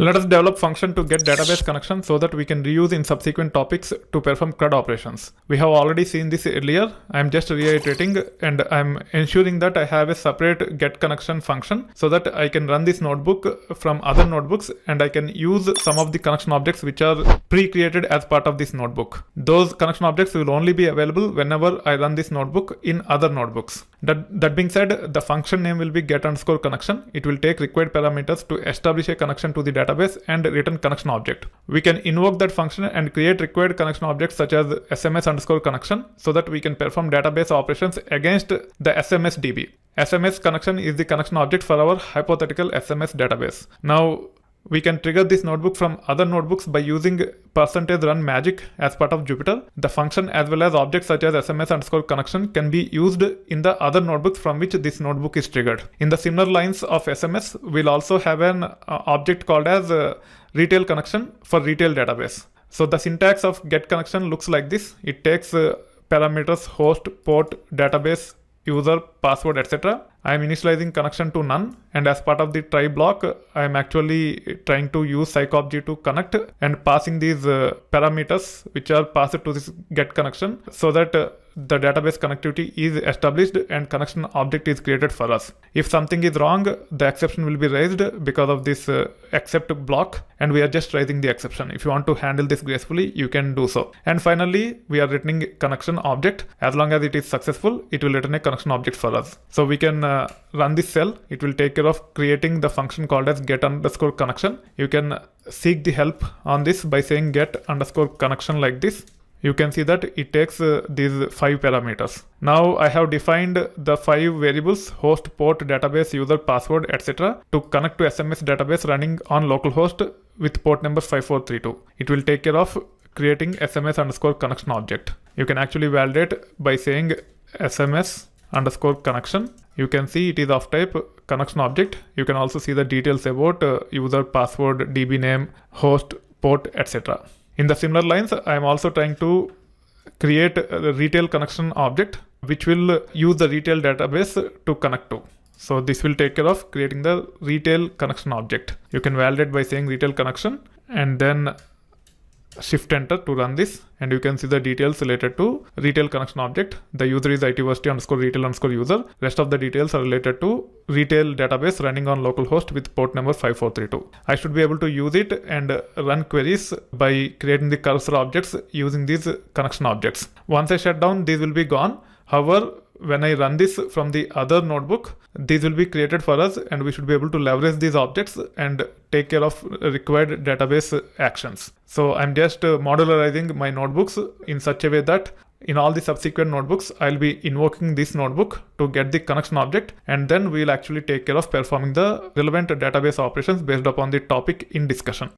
Let us develop function to get database connection so that we can reuse in subsequent topics to perform CRUD operations. We have already seen this earlier. I'm just reiterating and I'm ensuring that I have a separate get connection function so that I can run this notebook from other notebooks and I can use some of the connection objects which are pre-created as part of this notebook. Those connection objects will only be available whenever I run this notebook in other notebooks. That being said, the function name will be get_connection. It will take required parameters to establish a connection to the database and return connection object. We can invoke that function and create required connection objects such as SMS_connection so that we can perform database operations against the SMS DB. SMS connection is the connection object for our hypothetical SMS database. Now, we can trigger this notebook from other notebooks by using %run magic as part of Jupyter. The function as well as objects such as SMS_connection can be used in the other notebooks from which this notebook is triggered. In the similar lines of SMS, we'll also have an object called as retail connection for retail database. So the syntax of get connection looks like this. It takes parameters host, port, database, user, password, etc. I am initializing connection to none, and as part of the try block, I am actually trying to use psychobg to connect and passing these parameters which are passed to this get connection so that the database connectivity is established and connection object is created for us. If something is wrong, the exception will be raised because of this except block, and we are just raising the exception. If you want to handle this gracefully, you can do so. And finally, we are returning connection object. As long as it is successful, it will return a connection object for us. So we can run this cell. It will take care of creating the function called as get_connection. You can seek the help on this by saying get_connection like this. You can see that it takes these 5 parameters. Now I have defined the 5 variables host, port, database, user, password, etc. to connect to SMS database running on localhost with port number 5432. It will take care of creating SMS_connection object. You can actually validate by saying SMS_connection. You can see it is of type connection object. You can also see the details about user, password, DB name, host, port, etc. In the similar lines, I am also trying to create a retail connection object which will use the retail database to connect to. So this will take care of creating the retail connection object. You can validate by saying retail connection and then shift enter to run this, and you can see the details related to retail connection object. The user is itversity_retail_user. Rest of the details are related to retail database running on localhost with port number 5432. I should be able to use it and run queries by creating the cursor objects using these connection objects. Once I shut down, these will be gone. However, when I run this from the other notebook, these will be created for us and we should be able to leverage these objects and take care of required database actions. So I'm just modularizing my notebooks in such a way that in all the subsequent notebooks, I'll be invoking this notebook to get the connection object, and then we'll actually take care of performing the relevant database operations based upon the topic in discussion.